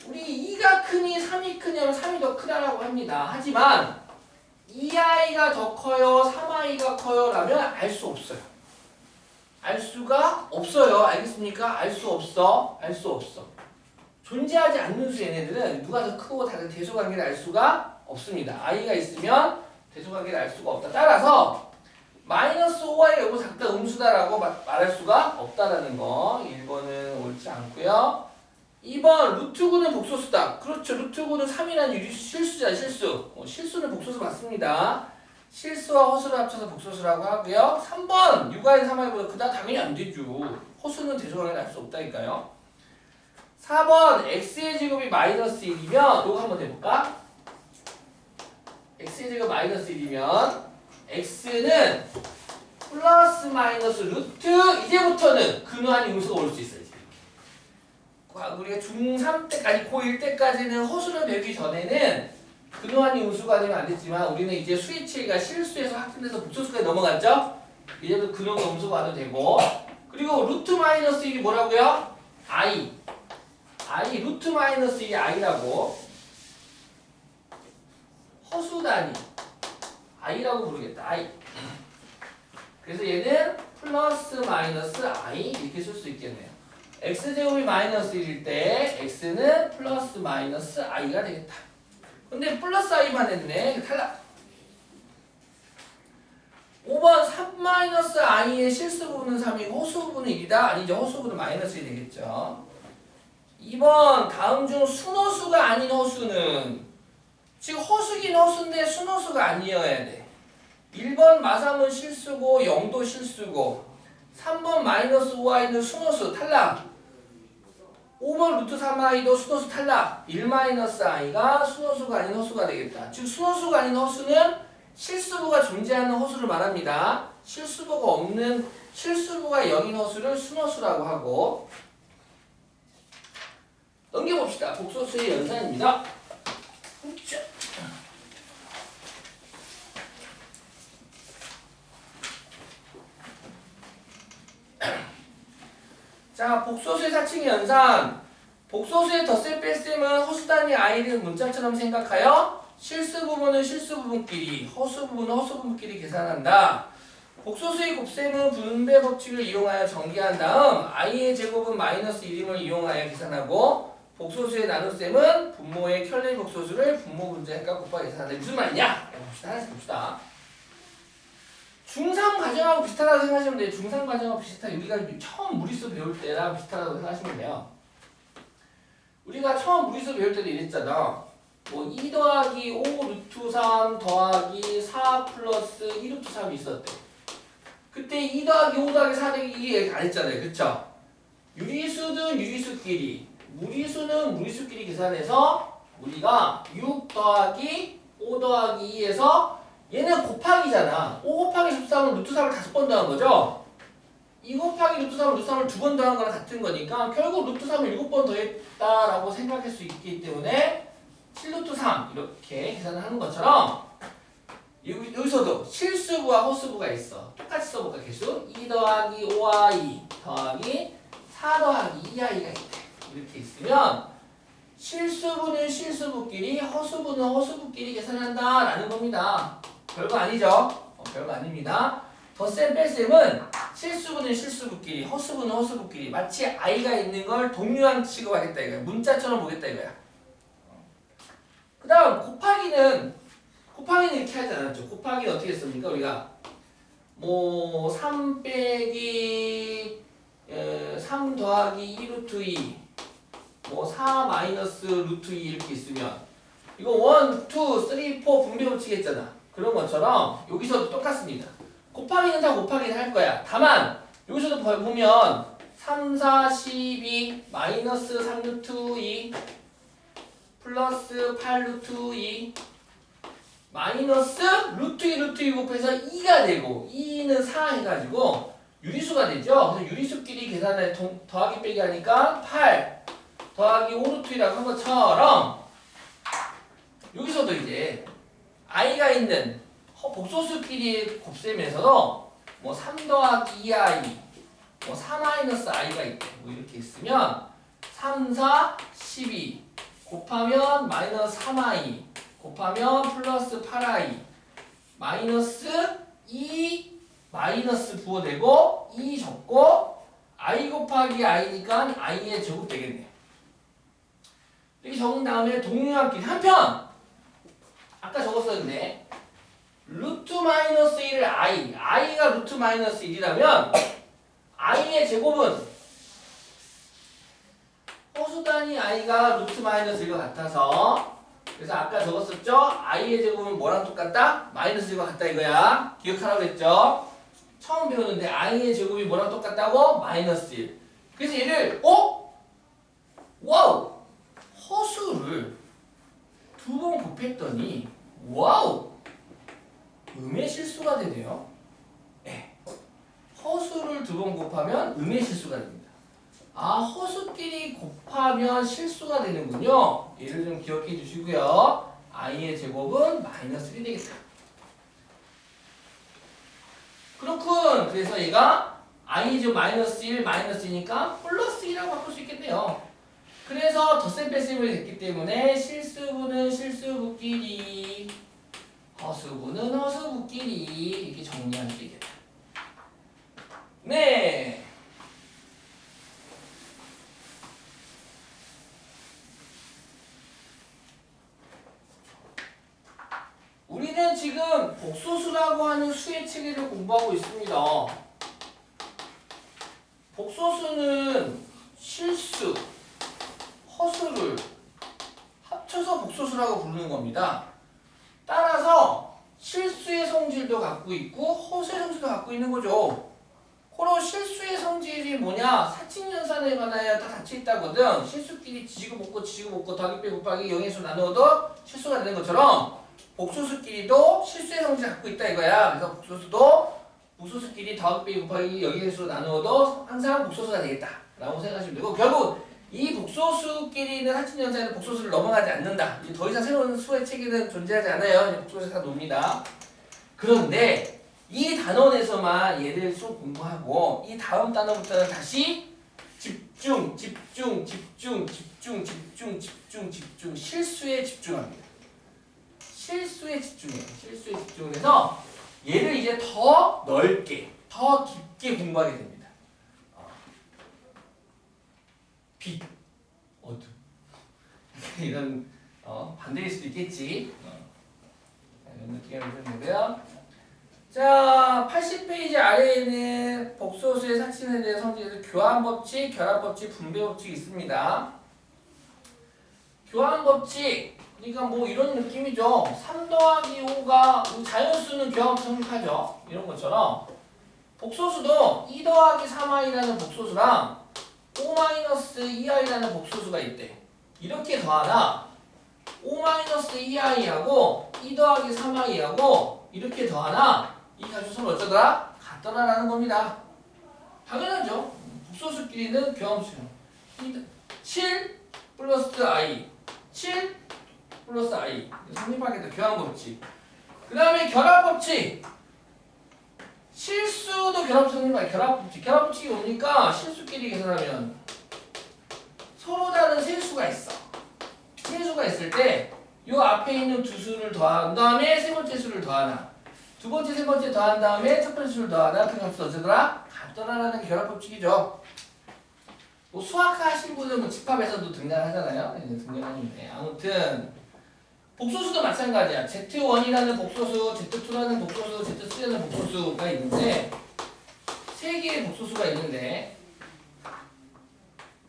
우리 2가 크니 3이 크냐면 3이 더 크다라고 합니다. 하지만 2i가 더 커요, 3i가 커요 라면 알 수 없어요. 알 수가 없어요. 알겠습니까? 알 수 없어. 알 수 없어. 존재하지 않는 수 얘네들은 누가 더 크고 다른 대소관계를 알 수가 없습니다. i가 있으면 대소관계를 알 수가 없다. 따라서 마이너스 5y 여부 작다 음수다라고 말할 수가 없다라는 거. 1번은 옳지 않고요. 2번 루트구는 복소수다. 그렇죠. 루트구는 3이라는 실수잖아. 실수. 실수는 복소수 맞습니다. 실수와 허수를 합쳐서 복소수라고 하고요. 3번 육아인 3y보다 크다. 당연히 안 되죠. 허수는 대소관계를 알 수 없다니까요. 4번 x의 제곱이 마이너스 1이면 이거 한번 해볼까? x의 제곱 마이너스 1이면 x는 플러스 마이너스 루트 이제부터는 근원이 음수가 올 수 있어요. 우리가 중3 때까지 고1 때까지는 허수를 배우기 전에는 근원이 음수가 되면 안 됐지만 우리는 이제 수의체가 실수에서 확진돼서 복소수까지 넘어갔죠? 이제부터 근원과 음수가 와도 되고 그리고 루트 마이너스 1이 뭐라고요? i 루트 마이너스 1이 i라고 허수 단위 i라고 부르겠다. i 그래서 얘는 플러스 마이너스 i 이렇게 쓸 수 있겠네요. x제곱이 마이너스 1일 때 x는 플러스 마이너스 i가 되겠다. 근데 플러스 i만 했네. 탈락. 5번 3 마이너스 i의 실수 부분은 3이고 허수 부분은 1이다. 아니죠. 허수 부분은 마이너스 1이 되겠죠. 2번 다음 중 순허수가 아닌 허수는 지금 허수긴 허수인데 순허수가 아니어야 돼. 1번 마삼은 실수고 0도 실수고 3번 마이너스 5i는 순허수 탈락. 5번 루트 3i도 순허수 탈락. 1 마이너스 i가 순허수가 아닌 허수가 되겠다. 즉 순허수가 아닌 허수는 실수부가 존재하는 허수를 말합니다. 실수부가 없는 실수부가 0인 허수를 순허수라고 하고 넘겨봅시다. 복소수의 연산입니다. 자, 복소수의 사칭 연산. 복소수의 덧셈 뺄셈은 허수 단위 i를 문자처럼 생각하여 실수 부분은 실수 부분끼리, 허수 부분은 허수 부분끼리 계산한다. 복소수의 곱셈은 분배 법칙을 이용하여 전개한 다음 i의 제곱은 마이너스 1임을 이용하여 계산하고 복소수의 나눗셈은 분모의 켤레 복소수를 분모 분자액과 곱하기 계산한다. 무슨 말이냐? 봅시다. 하나씩 봅시다. 중3 과정하고 비슷하다고 생각하시면 돼요. 중3 과정하고 비슷하게 우리가 처음 무리수 배울 때랑 비슷하다고 생각하시면 돼요. 우리가 처음 무리수 배울 때도 이랬잖아. 뭐 2 더하기 5 루트 3 더하기 4 플러스 2 루트 3이 있었대. 그때 2 더하기 5 더하기 4 더하기 2 얘기 안 했잖아요. 그쵸? 유리수든 유리수끼리, 무리수는 무리수끼리 계산해서 우리가 6 더하기 5 더하기 2에서 얘는 곱하기잖아. 5 곱하기 13은 루트 3을 5번 더한 거죠? 2 곱하기 루트 3은 루트 3을 2번 더한 거랑 같은 거니까 결국 루트 3을 7번 더했다라고 생각할 수 있기 때문에 7루트 3 이렇게 계산을 하는 것처럼 여기서도 실수부와 허수부가 있어. 똑같이 써볼까 개수? 2 더하기 5i 더하기 4 더하기 2i가 있대. 이렇게 있으면 실수부는 실수부끼리 허수부는 허수부끼리 계산한다 라는 겁니다. 별거 아니죠? 별거 아닙니다. 덧셈 뺄셈은 실수부는 실수부끼리 허수부는 허수부끼리 마치 i가 있는 걸 동류항 취급하겠다 이거야. 문자처럼 보겠다 이거야. 그 다음 곱하기는 이렇게 하지 않았죠. 곱하기는 어떻게 했습니까? 우리가 뭐 3 빼기 3 더하기 2 루트 2 뭐 4 마이너스 루트 2 이렇게 있으면 이거 1, 2, 3, 4 분배 법칙 했잖아. 그런 것처럼 여기서도 똑같습니다. 곱하기는 다 곱하기는 할 거야. 다만 여기서도 보면 3, 4, 12 마이너스 3 루트 2 플러스 8 루트 2 마이너스 루트 2 루트 2 곱해서 2가 되고 2는 4 해가지고 유리수가 되죠. 그래서 유리수끼리 계산을 더하기 빼기 하니까 8 더하기 5 루트 2라고 한 것처럼 여기서도 이제 i가 있는 복소수끼리 곱셈에서도 뭐 3 더하기 2i 뭐 4 마이너스 i가 있대. 뭐 이렇게 있으면 3, 4, 12 곱하면 마이너스 3i 곱하면 플러스 8i 마이너스 2 마이너스 부호되고 E 적고 I 곱하기 I니까 I의 제곱 되겠네요. 이렇게 적은 다음에 동일한 길이 한편 아까 적었었는데 루트 마이너스 1을 I가 루트 마이너스 1이라면 I의 제곱은 허수 단위 I가 루트 마이너스 1과 같아서 그래서 아까 적었었죠? I의 제곱은 뭐랑 똑같다? 마이너스 1과 같다 이거야. 기억하라고 했죠? 처음 배우는데 I의 제곱이 뭐랑 똑같다고? 마이너스 1. 그래서 얘를 와우! 허수를 두 번 곱했더니 와우! 음의 실수가 되네요. 네. 허수를 두 번 곱하면 음의 실수가 됩니다. 허수끼리 곱하면 실수가 되는군요. 얘를 좀 기억해 주시고요. I의 제곱은 마이너스 1이 되겠다. 그렇군. 그래서 얘가 I의 제곱 마이너스 1, 마이너스 2니까 플러스 2라고 바꿀 수 있겠네요. 그래서 덧셈 뺄셈이 됐기 때문에 실수분은 실수분끼리, 허수분은 허수분끼리 이렇게 정리할 수 있겠다. 네. 우리는 지금 복소수라고 하는 수의 체계를 공부하고 있습니다. 복소수는 실수, 허수를 합쳐서 복소수라고 부르는 겁니다. 따라서 실수의 성질도 갖고 있고 허수의 성질도 갖고 있는 거죠. 고로 실수의 성질이 뭐냐? 사칙연산에 관하여 다 같이 있다거든. 실수끼리 지지고 볶고 더하기 빼기 곱하기 0에서 나누어도 실수가 되는 것처럼 복소수끼리도 실수의 성질을 갖고 있다 이거야. 그래서 복소수도 복소수끼리 더하기 빼기 곱하기 0에서 나누어도 항상 복소수가 되겠다 라고 생각하시면 되고, 결국 이 복소수끼리는 사칙연산에는 복소수를 넘어가지 않는다. 이제 더 이상 새로운 수의 체계는 존재하지 않아요. 복소수 다 놉니다. 그런데 이 단원에서만 얘를 좀 공부하고 이 다음 단원부터는 다시 집중 실수에 집중합니다. 실수에 집중해요. 실수에 집중을 해서 얘를 이제 더 넓게, 더 깊게 공부하게 됩니다. 빛, 어둠 이런 반대일 수도 있겠지. 이런 느낌을 보시면 되고요. 자, 80페이지 아래에는 복소수의 사칙에 대한 성질에서 교환법칙, 결합법칙, 분배법칙이 있습니다. 교환법칙, 그러니까 뭐 이런 느낌이죠. 3 더하기 5가 자연수는 교환법칙 성립하죠. 이런 것처럼 복소수도 2 더하기 3i라는 복소수랑 5-2i라는 복소수가 있대. 이렇게 더하나 5-2i하고 2 더하기 3i하고 이렇게 더하나 이 가주수는 어쩌더라? 같더라라는 겁니다. 당연하죠. 복소수끼리는 교환법칙. 7 플러스 i, 7 플러스 i 성립하겠다. 교환법칙. 그 다음에 결합법칙. 실수도 결합법칙 성립하겠다. 결합법칙. 결합법칙이 뭡니까? 실수끼리 계산하면 서로 다른 세수가 있어. 세수가 있을 때 이 앞에 있는 두 수를 더한 다음에 세 번째 수를 더하나, 두 번째, 세 번째 더한 다음에 첫 번째 수를 더하나, 그 값이 어쩌더라? 같더라라는 게 결합법칙이죠. 뭐 수학과 하신 분은 뭐 집합에서도 등장하잖아요. 등장하는데 아무튼 복소수도 마찬가지야. Z1이라는 복소수, Z2라는 복소수, Z3라는 복소수가 있는데 세 개의 복소수가 있는데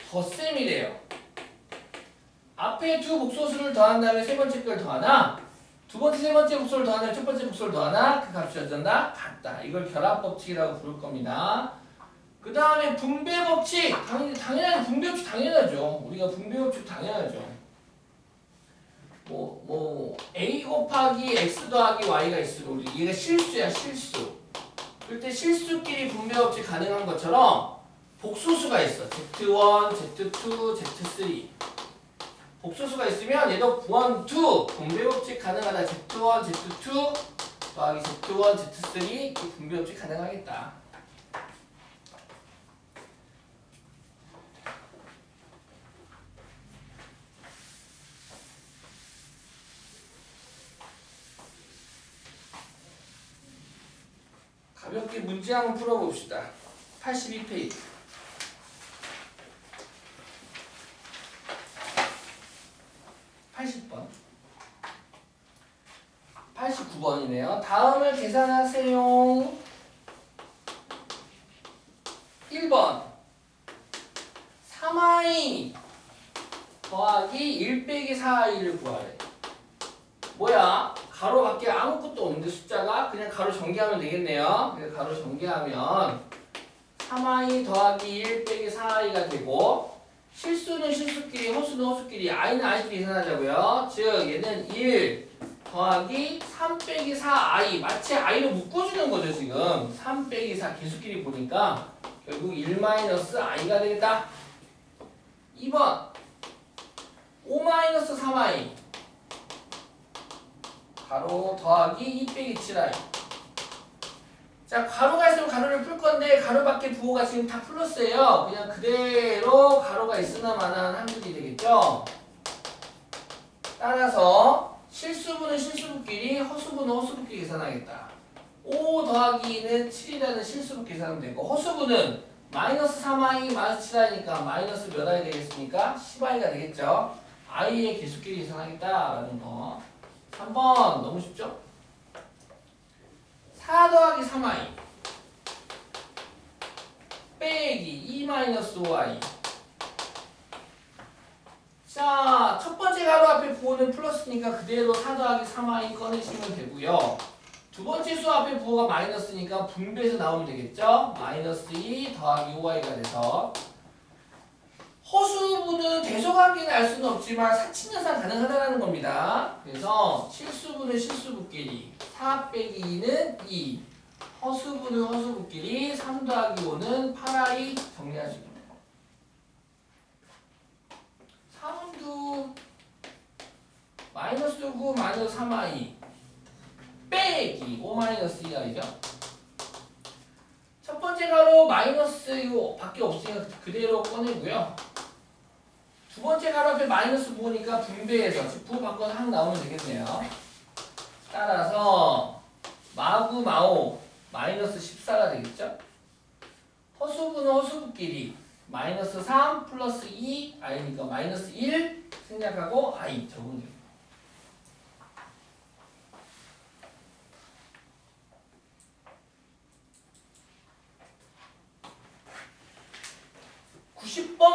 덧셈이래요. 앞에 두 복소수를 더한 다음에 세 번째 걸 더하나, 두 번째, 세 번째 복소를 더하나, 첫 번째 복소를 더하나 그 값이 어쩐다? 같다. 이걸 결합법칙이라고 부를 겁니다. 그 다음에 분배법칙. 당연하죠. 분배법칙 당연하죠. 우리가 분배법칙 당연하죠. A 곱하기 X 더하기 Y가 있으면 우리 얘가 실수야, 실수. 그럴 때 실수끼리 분배법칙 가능한 것처럼 복소수가 있어. Z1, Z2, Z3. 복소수가 있으면 얘도 1, 2 분배법칙 가능하다. Z1, Z2 더하기 Z1, Z3 이 분배법칙 가능하겠다. 가볍게 여기 문제 한번 풀어봅시다. 82페이지. 80번. 89번이네요. 다음을 계산하세요. 1번 3i 더하기 1 빼기 4i를 구하래. 뭐야? 가로 밖에 아무것도 없는데 숫자가 그냥 가로 전개하면 되겠네요. 그래서 가로 전개하면 3i 더하기 1 빼기 4i가 되고 실수는 실수끼리 허수는 허수끼리 i는 i끼리 계산하자고요. 즉 얘는 1 더하기 3 빼기 4i 마치 i로 묶어주는 거죠. 지금 3 빼기 4 개수끼리 보니까 결국 1 마이너스 i가 되겠다. 2번 5 마이너스 3i 가로 더하기 2 빼기 7i. 자, 가로가 있으면 가로를 풀 건데 가로 밖에 부호가 지금 다 플러스예요. 그냥 그대로 가로가 있으나 마나한 한글이 되겠죠. 따라서 실수분은 실수분끼리 허수분은 허수분끼리 계산하겠다. 5 더하기 2는 7이라는 실수분 계산하면 되고 허수분은 마이너스 3i 마이너스 7i니까 마이너스 몇 i 되겠습니까? 10i가 되겠죠. i의 개수끼리 계산하겠다라는 거. 3번 너무 쉽죠? 4 더하기 3i 빼기 2 마이너스 5i. 자, 첫 번째 가로 앞에 부호는 플러스니까 그대로 4 더하기 3i 꺼내시면 되고요. 두 번째 수 앞에 부호가 마이너스니까 분배해서 나오면 되겠죠? 마이너스 2 더하기 5i가 돼서 허수분은 대소관계는 알 수는 없지만 사칙연산 가능하다는 겁니다. 그래서 실수분은 실수분끼리 4 빼기 2는 2 허수분은 허수분끼리 3 더하기 5는 8i 정리하시면 돼요. 3분도 마이너스 9 마이너스 3i 빼기 5 마이너스 2i죠. 첫 번째 가로 마이너스 이거 밖에 없으니까 그대로 꺼내고요. 두 번째 가로 앞에 마이너스 부호니까 분배해서 즉 부호 바꿔서 항 나오면 되겠네요. 따라서 마구 마오 마이너스 14가 되겠죠. 허수분은 허수분끼리 마이너스 3 플러스 2 i니까 마이너스 1 생략하고 i 적으면 됩니다.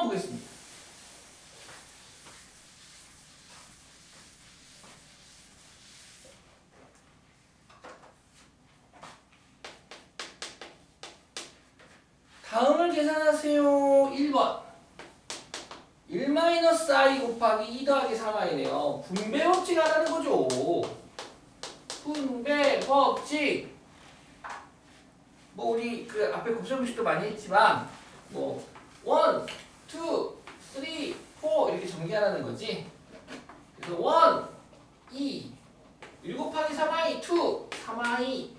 보겠습니다. 다음을 계산하세요. 1번 1-i 곱하기 2 더하기 3i네요. 분배 법칙 하라는 거죠. 분배 법칙. 뭐 우리 그 앞에 곱셈공식도 많이 했지만 뭐 1, 2, 3, 4 이렇게 전개하라는 거지. 그래서 1, 2, 1 곱하기 3i, 2, 3i,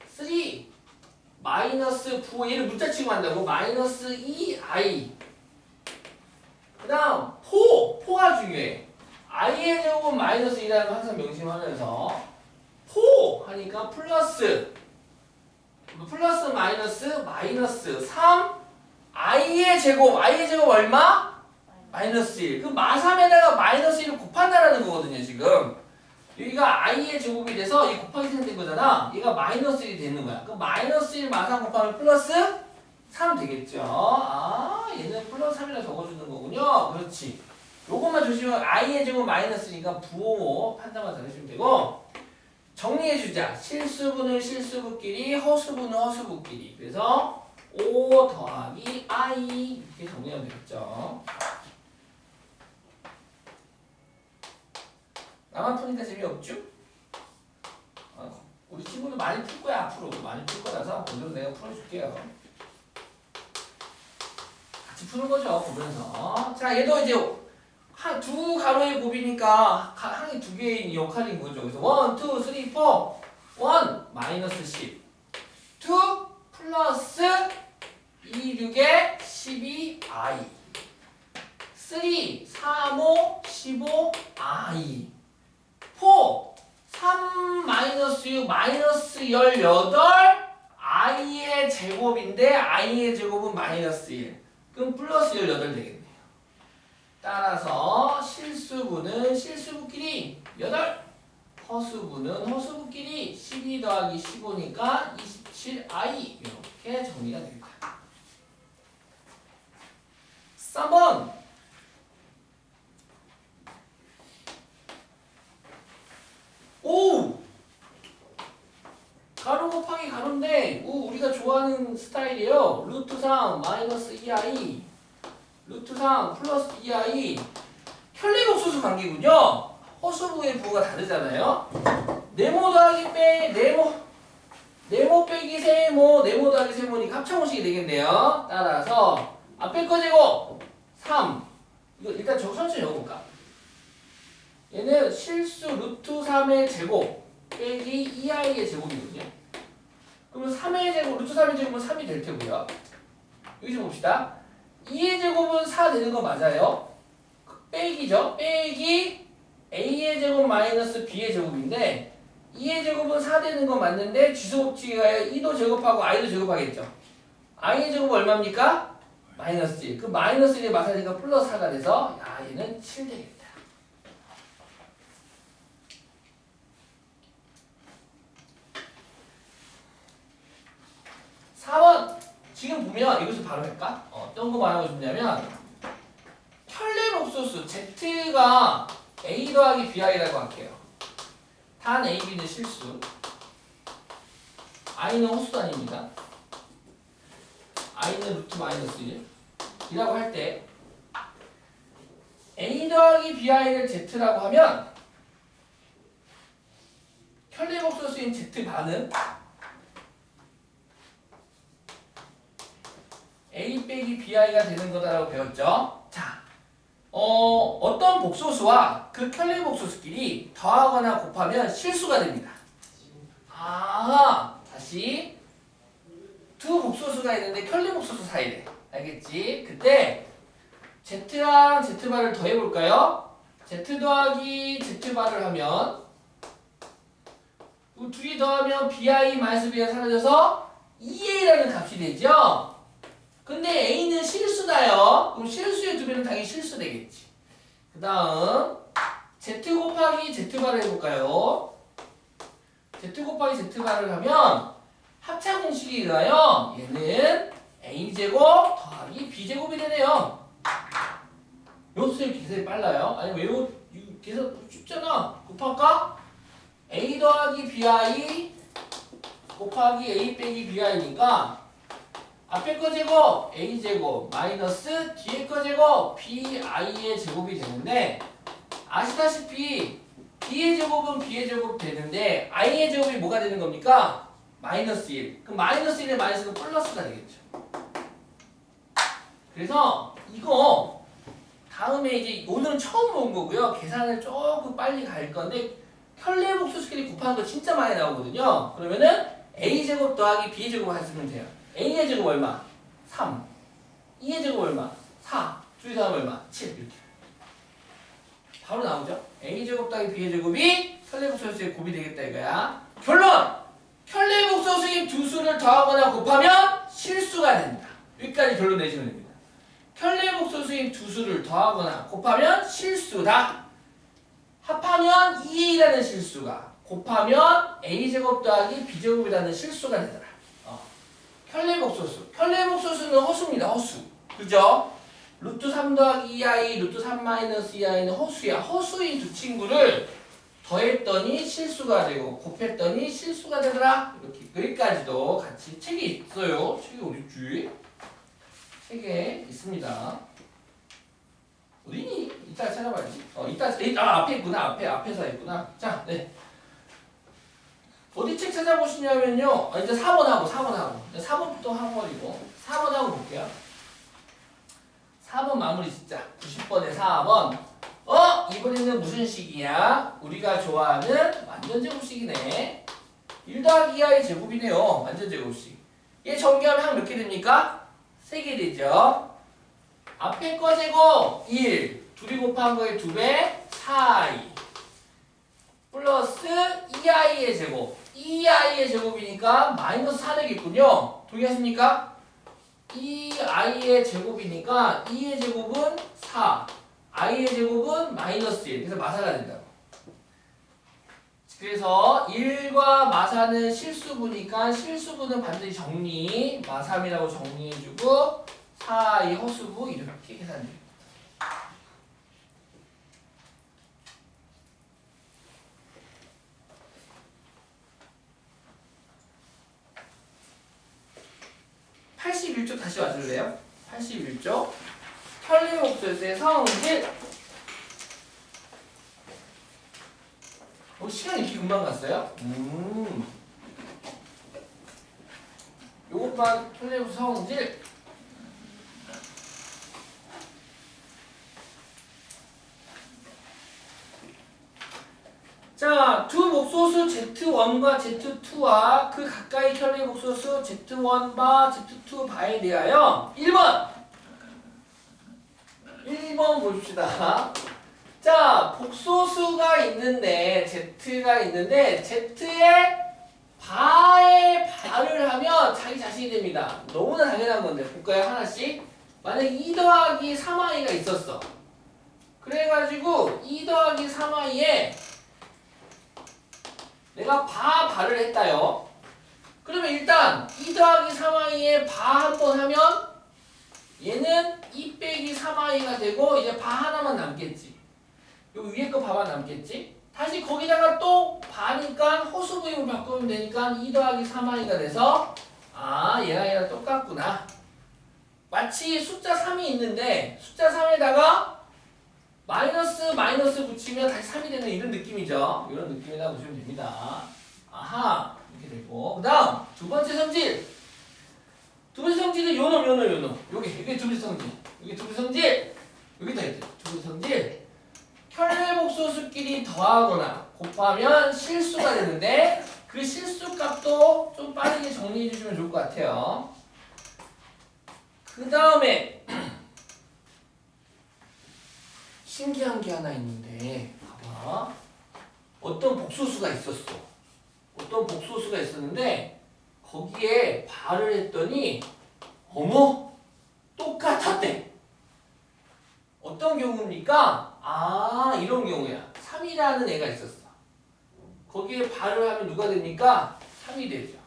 3 마이너스 부호 얘를 문자치고 한다고 마이너스 2i. 그 다음 4가 중요해. i의 제곱은 마이너스 2라는 거 항상 명심하면서 4 하니까 플러스 마이너스 3 i의 제곱 얼마? 마이너스 1. 그 마3에다가 마이너스 1을 곱한다라는 거거든요. 지금 여기가 i의 제곱이 돼서 이 곱하기 생긴 거잖아. 얘가 마이너스 1이 되는 거야. 그럼 마이너스 1 마3 곱하면 플러스 3 되겠죠. 아, 얘는 플러스 3이라 적어주는 거군요. 그렇지. 요것만 조심하면 i의 제곱 마이너스니까 부호 판단만 잘해주면 되고, 정리해주자. 실수분은 실수분끼리, 허수분은 허수분끼리. 그래서 5 더하기 i 이렇게 정리하면 되겠죠. 나만 푸니까 재미없죠? 우리 친구들 많이 풀 거야. 앞으로 많이 풀 거라서 오늘은 내가 풀어줄게요. 같이 푸는 거죠. 보면서. 자, 얘도 이제 두 가로의 곱이니까 항이 두 개인 역할인 거죠. 그래서 1, 2, 3, 4 1 마이너스 10 2 플러스 2, 6에 12i 3, 3, 5, 15i 4 3 마이너스 6 마이너스 18 i의 제곱인데 i의 제곱은 마이너스 1. 그럼 플러스 18 되겠네요. 따라서 실수분은 실수분끼리 8. 허수분은 허수분끼리 12 더하기 15니까 27i. 이렇게 정리가 됩니다. 3번. 오! 가로 곱하기 가로인데 우리가 좋아하는 스타일이에요. 루트 3 마이너스 2i 루트 3 플러스 2i 편리복수수 관계군요. 허수부의 부호가 다르잖아요. 네모 더하기 네모 빼기 세모 네모 더하기 세모니까 합창공식이 되겠네요. 따라서 앞에 거 제곱 3. 이거 일단 저 천천히 적어볼까? 얘는 실수 루트 3의 제곱 빼기 2i의 제곱이거든요. 그러면 3의 제곱, 루트 3의 제곱은 3이 될 테고요. 여기 좀 봅시다. 2의 제곱은 4 되는 거 맞아요. 빼기죠. 빼기 a의 제곱 마이너스 b의 제곱인데 2의 제곱은 4 되는 거 맞는데 지수법칙에 2도 제곱하고 i도 제곱하겠죠. i의 제곱 얼마입니까? 마이너스 1. 그 마이너스 1이 마사니까 플러스 4가 돼서 야 얘는 7 되겠다. 4번. 지금 보면 이것을 바로 할까? 어떤 거 말하고 싶냐면 편리복소수 Z가 A 더하기 BI라고 할게요. 단 A, B는 실수. I는 호수단입니다. I는 루트 마이너스 1 이라고 할 때 A 더하기 BI를 Z라고 하면 편리복소수인 Z반은 A 빼기 BI가 되는 거다라고 배웠죠. 자, 어떤 복소수와 그 편리복소수끼리 더하거나 곱하면 실수가 됩니다. 다시 두 복소수가 있는데 편리복소수 사이래. 알겠지? 그때 Z랑 Z바를 더해볼까요? Z 더하기 Z바를 하면 이 둘이 더하면 BI 마이너스 B가 사라져서 2A라는 값이 되죠? 근데 A는 실수다요. 그럼 실수의 두 배는 당연히 실수 되겠지. 그 다음 Z 곱하기 Z바를 해볼까요? Z 곱하기 Z바를 하면 합차 공식이 일어나요. 얘는 A제곱 더하기 B제곱이 되네요. 요수의 계산이 빨라요. 아니 계산 쉽잖아. 곱할까? A 더하기 BI 곱하기 A 빼기 BI니까 앞에 거 제곱 A제곱 마이너스 뒤에 거 제곱 BI의 제곱이 되는데 아시다시피 B의 제곱은 B의 제곱 되는데 I의 제곱이 뭐가 되는 겁니까? 마이너스 1. 그럼 마이너스 1에 마이너스가 플러스가 되겠죠. 그래서 이거 다음에 이제 오늘은 처음 본 거고요. 계산을 조금 빨리 갈 건데 편리복소수끼리 곱하는 거 진짜 많이 나오거든요. 그러면은 A제곱 더하기 B제곱 하시면 돼요. A의 제곱 얼마? 3. 2의 제곱 얼마? 4. 둘이 더하면 얼마? 7. 이렇게. 바로 나오죠? A제곱 더하기 B의 제곱이 편리복소수의 곱이 되겠다 이거야. 결론! 편리복소수인 두 수를 더하거나 곱하면 실수가 된다. 여기까지 결론 내시면 됩니다. 편리복소수인 두 수를 더하거나 곱하면 실수다. 합하면 2A라는 실수가, 곱하면 A제곱 더하기 B제곱이라는 실수가 되더라. 편리복소수. 편리복소수는 허수입니다. 허수. 그죠? 루트 3 더하기 2i, 루트 3 마이너스 2i는 허수야. 허수인 두 친구를 더했더니 실수가 되고 곱했더니 실수가 되더라. 이렇게 여기까지도 같이 책이 있어요. 책이 어딨지? 책에 있습니다. 어디니? 이따 찾아봐야지. 앞에 있구나. 앞에서 있구나. 자, 네. 어디 책 찾아보시냐면요. 이제 4번하고 4번부터 하고 버리고 4번하고 볼게요. 4번 마무리 짓자. 90번에 4번. 이번에는 무슨 식이야? 우리가 좋아하는 완전제곱식이네. 1 더하기 2i 제곱이네요. 완전제곱식. 얘 전개하면 한 몇 개 됩니까? 3개 되죠. 앞에 거 제곱 1. 둘이 곱한 거에 2배 4i. 플러스 2i의 제곱. 2i의 제곱이니까 마이너스 4 되겠군요. 동의하십니까? 2i의 제곱이니까 2의 제곱은 4, i의 제곱은 마이너스 1. 그래서 마사가 된다고. 그래서 1과 마사는 실수부니까 실수부는 반드시 정리, 마3이라고 정리해주고 4i 허수부 이렇게 계산됩니다. (81쪽) 다시 와줄래요? 81쪽 혈례복수의 성질. 시간이 이렇게 금방 갔어요? 요것만 혈례복수 성질. 자, 두 복소수 Z1과 Z2와 그 가까이 혈례 복소수 Z1바, Z2바에 대하여 1번 보십시다. 자, 복소수가 있는데 Z가 있는데 Z의 바에 바를 하면 자기 자신이 됩니다. 너무나 당연한 건데 볼까요? 하나씩. 만약에 2 더하기 3i가 있었어. 그래가지고 2 더하기 3i에 내가 바를 했다요. 그러면 일단 2 더하기 3i에 바 한 번 하면 얘는 2 빼기 3i가 되고 이제 바 하나만 남겠지. 요 위에 거 바만 남겠지. 다시 거기다가 또 바니까 허수부임을 바꾸면 되니까 2 더하기 3i가 돼서 얘랑 똑같구나. 마치 숫자 3이 있는데 숫자 3에다가 마이너스 붙이면 다시 3이 되는 이런 느낌이죠. 이런 느낌이라고 보시면 됩니다. 아하, 이렇게 되고. 그 다음, 두 번째 성질. 두 번째 성질은 요놈. 이게 두 번째 성질. 이게 두 번째 성질. 여기다 있죠. 두 번째 성질. 혈례복소수끼리 더하거나 곱하면 실수가 되는데 그 실수 값도 좀 빠르게 정리해 주시면 좋을 것 같아요. 그 다음에 신기한 게 하나 있는데 봐봐. 어떤 복소수가 있었어. 어떤 복소수가 있었는데 거기에 발을 했더니 어머 똑같았대. 어떤 경우입니까? 이런 경우야. 3이라는 애가 있었어. 거기에 발을 하면 누가 됩니까? 3이 되죠.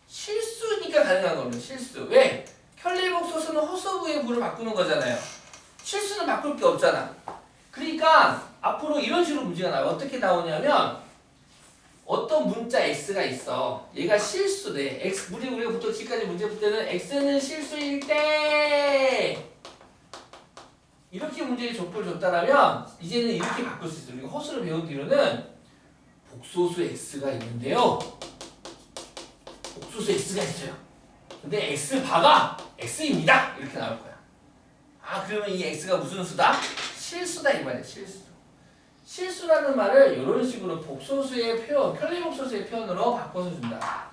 실수니까 가능한 겁니다. 실수. 왜? 혈례복소수는 허수부의 부를 바꾸는 거잖아요. 실수는 바꿀 게 없잖아. 그러니까 앞으로 이런 식으로 문제가 나와요. 어떻게 나오냐면 어떤 문자 x가 있어. 얘가 실수돼. 우리가 보통 지금까지 문제 풀 때는 x는 실수일 때 이렇게 문제의 족보를 줬다라면 이제는 이렇게 바꿀 수 있어요. 우리가 허수를 배운 뒤로는 복소수 x가 있는데요. 복소수 x가 있어요. 근데 x바가 x입니다. 이렇게 나올 거야. 그러면 이 x가 무슨 수다? 실수다 이 말이야. 실수라는 말을 이런 식으로 복소수의 표현, 편리복소수의 표현으로 바꿔서 준다.